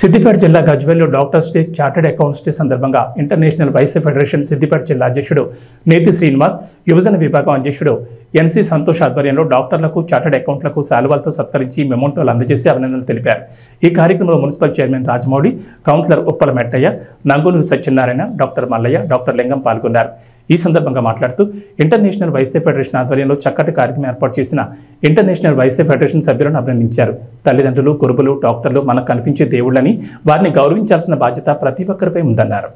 సిద్దిపేట జిల్లా గజ్వేల్లో doctors day chartered accounts day సందర్భంగా ఇంటర్నేషనల్ వైస్ ఫెడరేషన్ సిద్దిపేట జిల్లా అధ్యక్షుడు నేతి శ్రీనివాస్, యువజన విభాగం అధ్యక్షుడు ఎన్సి సంతోష్ ఆధ్వర్యంలో డాక్టర్లకు చార్టెడ్ అకౌంట్లకు శాలువాలతో సత్కరించి మెమోంటోలు అందజేసి అభినందనలు తెలిపారు. ఈ కార్యక్రమంలో municipal chairman Rajamouli, councillor Uppala Mettaiah, Nangulu Satyanarayana, doctor Mallaiah, doctor Lingam పాల్గొన్నారు. ఈ సందర్భంగా మాట్లాడుతూ ఇంటర్నేషనల్ వైస్ ఫెడరేషన్ ఆధ్వర్యంలో చక్కటి కార్యక్రమం ఏర్పాటు చేసిన ఇంటర్నేషనల్ వైస్ ఫెడరేషన్ సభ్యులను అభినందించారు. తల్లిదండ్రులు, గురువులు, డాక్టర్లు మనకు కనిపించే దేవుళ్ళని, వారిని గౌరవించాల్సిన బాధ్యత ప్రతి ఒక్కరిపై ఉందన్నారు.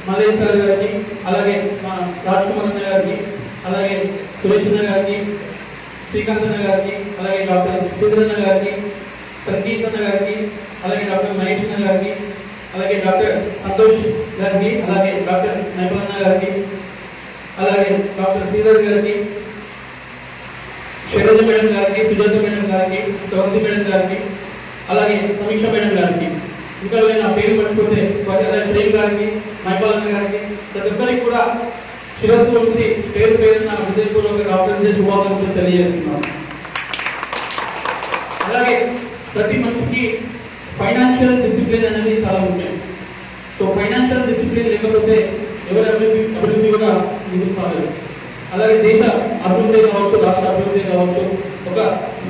మల్లేశ్వర గారికి, అలాగే మా రాజ్ కుమార్ అన్న గారికి, అలాగే సురేష్ అన్న గారికి, శ్రీకాంత్ అన్న గారికి, అలాగే డాక్టర్ సుధీరన్న గారికి, సంగీత్ అన్న గారికి, అలాగే డాక్టర్ మహేష్ అన్న గారికి, అలాగే డాక్టర్ సంతోష్ గారికి, అలాగే డాక్టర్ నైపుల్ అన్న గారికి, అలాగే డాక్టర్ శ్రీధర్ గారికి, శైలజ మేడం గారికి, సుజాత మేడం గారికి, సౌంది మేడం గారికి, అలాగే సమీక్ష మేడం గారికి, ఇంకా నా పేరు పట్టుకుంటే ప్రేమ్ గారికి, మైపాలన్న గారికి, ప్రతి ఒక్కరికి కూడా శిరస్సు నుంచి పేరు పేరున హృదయపూర్వక డాక్టర్ డే శుభాకాంక్షలు తెలియజేస్తున్నాను. అలాగే ప్రతి మనిషికి ఫైనాన్షియల్ డిసిప్లిన్ అనేది చాలా ముఖ్యం. సో ఫైనాన్షియల్ డిసిప్లిన్ లేకపోతే ఎవరి అభివృద్ధి కూడా ముందుకు సాగదు. అలాగే దేశ అభివృద్ధి కావచ్చు, రాష్ట్ర అభివృద్ధి కావచ్చు, ఒక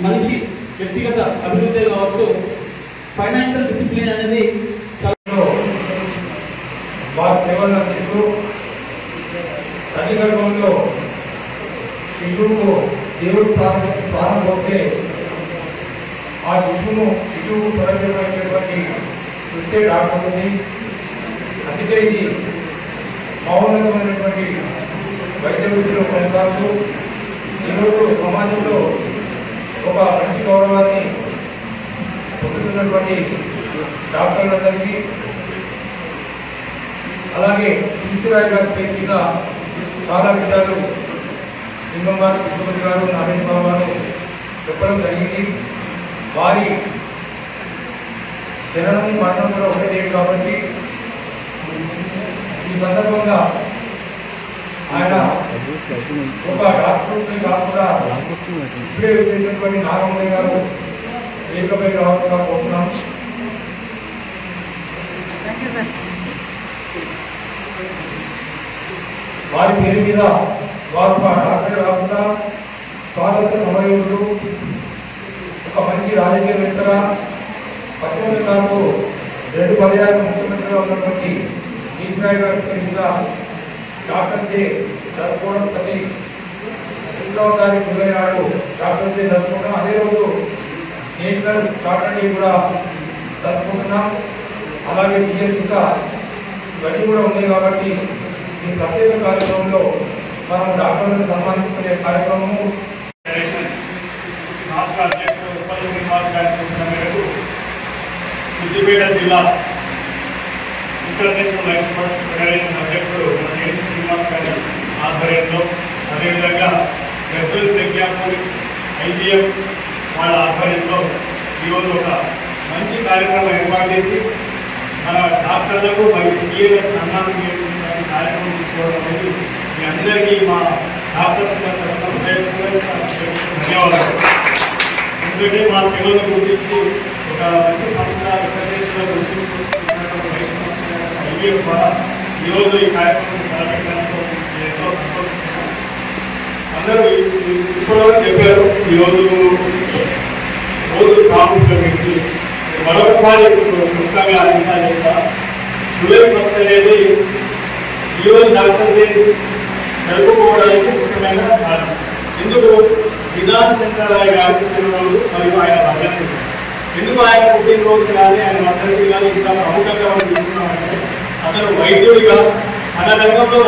మనిషి వ్యక్తిగత అభివృద్ధి కావచ్చు, ఫైనాన్షియల్ డిసిప్లిన్ అనేది వారి సేవలు అందిస్తూ తల్లి గర్భంలో శిశువుకు దేవుడు ప్రాణం పోతే ఆ శిశువుకు ప్రవేశించేటువంటి వృత్తే డాక్టర్ ఉంది. అందుకే ఇది మౌనమైనటువంటి వైద్య వృత్తిలో కొనసాగుతూ ఈరోజు సమాజంలో ఒక మంచి గౌరవాన్ని పొందుతున్నటువంటి డాక్టర్లందరికీ, అలాగే ఈశ్వరాయ్ గారి పేరు మీద చాలా విషయాలు లింగం గారు, కృష్ణపతి గారు, నారాయణ బాబు గారు చెప్పడం జరిగింది. వారి జననం మరణం కూడా ఒకటే కాబట్టి ఈ సందర్భంగా ఆయన ఒక డాక్టర్ని కాకుండా ఇప్పుడే వచ్చేటటువంటి నాగమణి గారు ఏకపై రావాల్సిందిగా కోరుతున్నాం. వారి పేరు మీద వారు డాక్టర్ కాకుండా స్వాతంత్ర సమరయోధుడు, ఒక మంచి రాజకీయవేత్తగా, 18వ క్లాసు 2 పర్యాలు ముఖ్యమంత్రిగా ఉన్నటువంటి ఈశ్వరాయ్ గారి పేరు మీద డాక్టర్ డే జరుపుకోవడం, ప్రతి 2వ తారీఖు జూలై నాడు డాక్టర్ డే జరుపుకుంటాం. అదే రోజు నేషనల్ చార్టర్ డే కూడా జరుపుకుంటున్నాం. అలాగే టీఎస్ ఇంకా ఇవన్నీ కూడా ఉన్నాయి కాబట్టి ఈ ప్రత్యేక కార్యక్రమంలో మనం డాక్టర్లను సన్మానించుకునే కార్యక్రమము రాష్ట్ర అధ్యక్షుడు ఉప్పల శ్రీనివాస్ గారి సూచన మేరకు సిద్దిపేట జిల్లా ఇంటర్నేషనల్ వైస్ ఫెడరేషన్ అధ్యక్షుడు నేతి శ్రీనివాస్ గారి ఆధ్వర్యంలో, అదేవిధంగా గజ్వేల్ ప్రజ్ఞాపూర్ ఐజీఎఫ్ వాళ్ళ ఆధ్వర్యంలో ఈరోజు ఒక మంచి కార్యక్రమం ఏర్పాటు చేసి మన డాక్టర్లకు మరియు సీఏలకు సన్మానం చేయాలని కార్యక్రమం తీసుకోవడం అనేది మీ అందరికీ మా డాక్టర్స్ ధన్యవాదాలు. ఎందుకంటే మా సేవలను గుర్తించి ఒక మంచి సంస్థ ఇంటర్నేషనల్ గుర్తించినటువంటి వైద్య సంస్థ ఐజీఎఫ్ ద్వారా ఈరోజు ఈ కార్యక్రమం తలపెట్టడానికి ఎంతో సంతోషిస్తున్నాం. అందరూ ఇప్పటివరకు చెప్పారు. ఈరోజు ప్రాముఖ్యత గురించి మరొకసారి ముఖ్యంగా అందించాలి. జూలై 1 అనేది ఈరోజు డాక్టర్ డే జరుపుకోవడానికి ముఖ్యమైన కారణం. ఎందుకు విధాన్ శంకరరాయ్ గారి పుట్టినరోజు మరియు ఆయన వర్ధంతి. ఎందుకు ఆయన పుట్టినరోజు కానీ ఆయన వర్ధంతి కానీ ఇంకా ప్రముఖంగా మనం తీసుకున్నామంటే అతను వైద్యుడిగా మన రంగంలో